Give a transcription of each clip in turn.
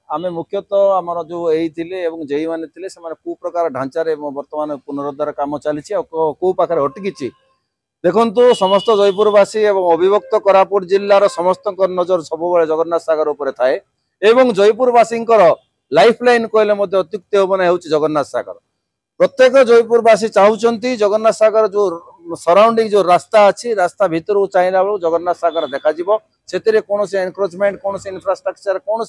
आमे मुख्यतः आमर जो यही थिले एवं जेई माने थिले से माने कु प्रकार ढांचा रे वर्तमान पुनरुद्धार काम चलीछि आ को पाखरे अटकिछि देखंतु समस्त जयपुरवासी एवं अविभक्त कोरापुट जिल्लार समस्त नजर सबुबले जगन्नाथ सागर उपर थाए एवं जयपुरवासी लाइफलाइन कहले मध्य अत्युक्ति होबना हेउछि जगन्नाथ सागर प्रत्येक जयपुरवासी चाहूचंती जगन्नाथ सागर जो सराउंडिंग जो रास्ता अच्छी रास्ता भितर चाहिला बेलू जगन्नाथ सागर देखा से कौन एनक्रोचमेंट कौन इंफ्रास्ट्रक्चर कौन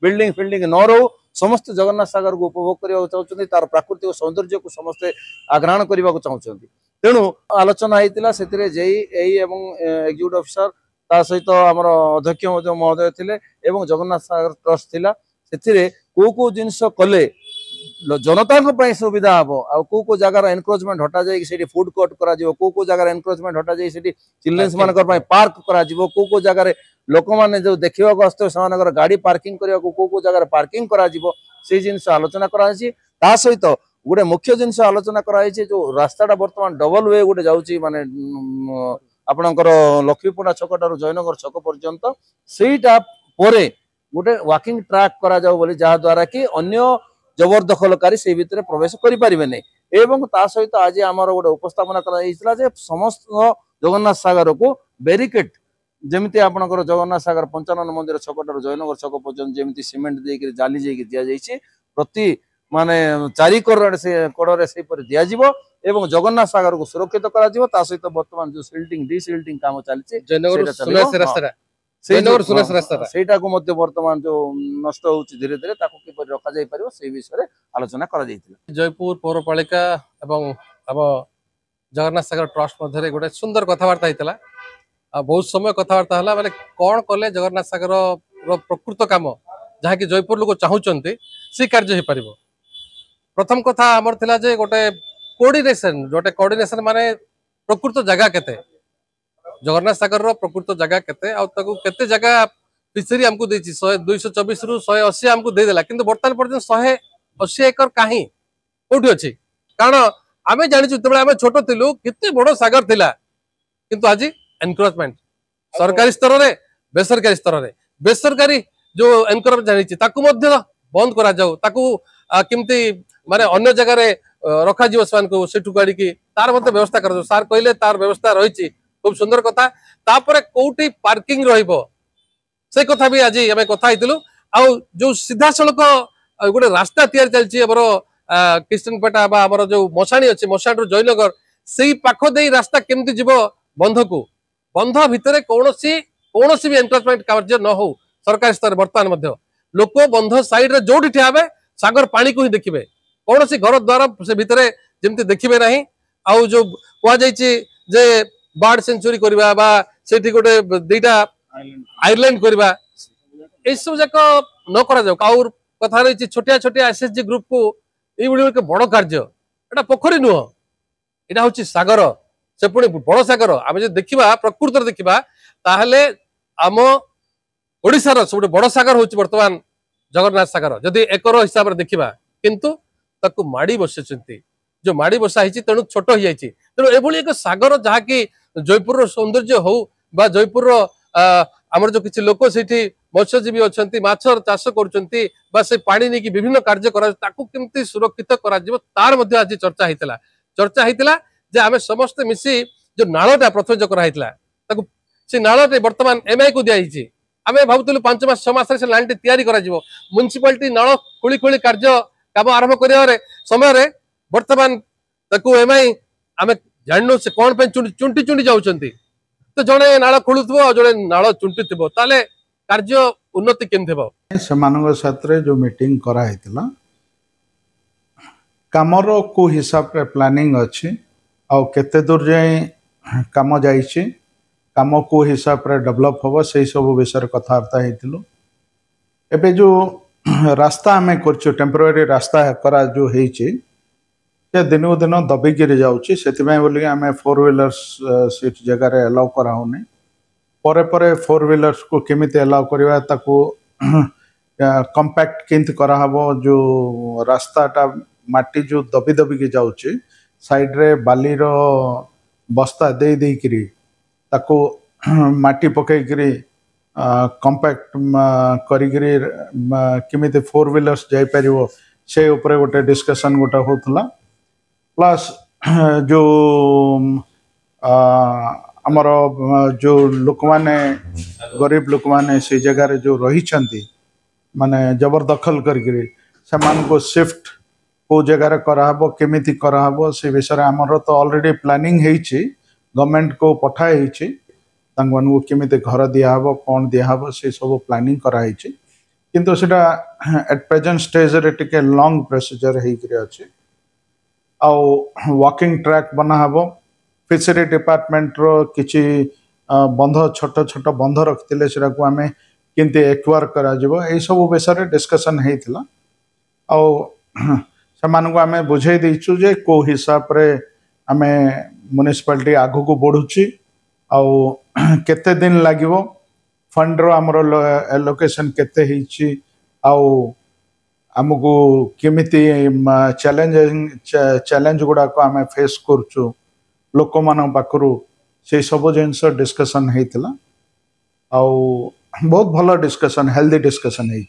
बिल्डिंग फिल्डिंग न रो समस्त जगन्नाथ सागर को उपभोग करने चाहते तार प्राकृतिक सौंदर्य को समस्ते आग्रहण करने को चाहते तेणु आलोचना होता से जेई एग्जीक्यूटिव ऑफिसर ता सहित आमर अध्यक्ष महोदय थे जगन्नाथ सागर ट्रस्ट थिला से को जिनस कले जनता सुविधा हम आउ जगार एनक्रोचमेंट हटा जाए फूड कोर्ट को जगार एनक्रोचमेंट हटा जाए चिल्ड्रेन्स मान पार्क को जगार लोक मैंने जो देखा आसते से गाड़ी पार्किंग करने को जगार पार्किंग से जिनस आलोचना कर सहित गोटे मुख्य जिनस आलोचना कराई जो रास्ता बर्तमान डबल वे गोटे जाऊँगी माने आपणकर लक्ष्मीपुरा छक ठार जयनगर छक पर्यंत सेटा गोटे वाकिंग ट्रैक करा जाऊ बोली जहा द्वारा कि अन्य जबरदखलकारी से भितर प्रवेश करें एवं ता सहित आज आमर गोटे उपस्थापना कर समस्त जगन्नाथ सागर को बेरिकेड जमी आपंकर जगन्नाथ सागर पंचानन मंदिर छक ठार जयनगर छक पर्यंत जमी सिमेंट देकर जाली दि जाइए प्रति माने चारि कड़े से दिज्व एवं जगन्नाथ सागर को सुरक्षित करा सहित बर्तमान जो सिल्टिंग डिसिल्टिंग काम चलती सेटा को मध्य वर्तमान जो नष्ट होउछि धीरे धीरे ताको किपर रखा जाय परियो से विषय आलोचना करा जायतिला जयपुर पौरपालिका एवं अब जगन्नाथ सागर ट्रस्ट मध्य गोटे सुंदर कथबार्ता होता बहुत समय कथबार्ता है माने कौन कले जगन्नाथ सागर प्रकृत काम जहाँकि जयपुर लोक चाहूँगी से कार्य हो पार प्रथम कथा आमर थिला जे गोटे कोऑर्डिनेशन माने प्रकृत जगह केते जगन्नाथ सागर प्रकृत जगह केते जगह फिशरी हमको देछि 224 रु 180 हमको दे देला किंतु वर्तमान पर्यंत 180 एकर काहे कोठी अछि कारण आमे जानिछु तबे आमे छोटो थिलु किते बड़ो सागर थिला किंतु आज एनक्रोचमेंट सरकारी स्तर रे बेसरकारी जो एनक्रोचमेंट जानिछि ताकू मध्य बंद करा जाऊ ताकू किमती माने अन्य जगह रे रखा जीव सान को सेठु गाड़ी की तार मते व्यवस्था कर दो सार कहले तार व्यवस्था रहिछि खूब सुंदर कथा तापरे कोठी पार्किंग रहिबो से कथा भी आज आमे कथा हितलु आ जो सीधा सड़क गोटे रास्ता तैयार चलछि हमर कृष्णपेटा बा हमर जो मशाणी अछि मशाणी जयनगर सेही पाखो देई रास्ता केमति जीवो बंध भितरे कोनोसी भी एनक्रोचमेंट कार्य न हो सरकार स्तर वर्तमान मध्य लोक बंध साइड रे जोडी ठियाबे सागर पानी को ही देखिबे कोनोसी घर द्वारा से भितरे जेमति देखिबे नाही आ जो कोआ जायछि जे बर्ड सेंचुरी करबा बा सेठी गोटे दुईटा आइलैंड करबा ए सब जाक न करा जाऊ और कथा रही छोटिया छोटिया एसएचजी ग्रुप को ये एक बड़ कार्य एटा पोखरी नुह एटा होची सागर से पुणी बड़ सागर आम जो देखा प्रकृत देखा ताहले आम ओडिशार सब बड़ सागर होची वर्तमान जगन्नाथ सागर जदि एकर हिसाब से देखा किंतु ताकू माड़ी बसुंती जो माड़ी बसा है तेणु छोट हो जाए तेणु एभली एक सागर जहाँकि जयपुर सौंदर्य हो बा जयपुर आमर जो किसी लोक से मत्स्यजीवी अच्छा माछ चाष कर पानी नहीं विभिन्न कार्य करमती सुरक्षित तार आज चर्चा होता जे आम समस्ते मिसी जो नालटा प्रथम जो कराइला से नालटे वर्तमान एमआई को दिखाई आम भावुलु 5 मास 6 मास से लाइन तैयारी करा म्युनिसिपालिटी नाल खोली खोली कार्य काम आरंभ कर समय वर्तमान ताकू एमआई आम जानू से कौन पे चुंटी चुंटी जाऊँच तो जड़े नाल खोलुव जड़े नाल चुंटी थो ताले कार्य उन्नति केमती साथ जो मीटिंग कराई कामर को हिसाब रे प्लानिंग अच्छी आउ केते दूर जाए काम जाइए काम को हिसाब रे डेवलप हम से सब विषय कथबार्ता होइतिलु एबे जो रास्ता आम कर टेम्पोरारी रास्ता करा जो होइछि से दिन को दिन दबिकी जाऊँगी से बोलिए आम 4 व्हीलर्स सीट जगह एलाउ कराऊनी परे परे 4 व्हीलर्स को केमिति एलाउ करवा ताको कंपैक्ट केंत कराहब जो रास्ताटा माटी जो दबी दबिकी जाऊँगी साइड रे बाली रो बस्ता दे देकरी ताको माटी पकईकरी कंपैक्ट करिगिरी केमिति 4 व्हीलर्स जाई परिवो से ऊपर गोटे डिस्कशन गोटे होतला प्लस जो आमर जो लोक माने गरीब लोक माने से जगह जो रही माने जबरदखल करके को शिफ्ट को जगह कराहब केमिति कराहब से विषय आमर तो ऑलरेडी प्लानिंग हेची गवर्नमेंट को पठाई को केमिति घर दिहब कौन दिहब से सब प्लानिंग कराई किंतु सेटा एट प्रेजेंट स्टेज रे टिके लॉन्ग प्रोसीजर हेकरी अछि आउ वॉकिंग ट्रैक बनाहब फिशरी डिपार्टमेंट रो किछि बंध छोट छोट बंध रखिले सेटा को आमे किंतु एक्वायर करा जिवो ए सब विषय डिस्कशन हेतिला आउ समान को आमे बुझाई दैछु जे को हिसाब रे आमे म्युनिसिपालिटी आगु को बढ़ुची आउ केते दिन लागिवो फंड रो हमरो एलोकेशन केते हिची आउ हमको केमिति चैलेंज गुडा को आमे फेस करछु लोक मान पाखरु से सब जिनस डिस्कशन हेतिला आउ बहुत भलो डिस्कशन हेल्दी डिस्कशन हेछि।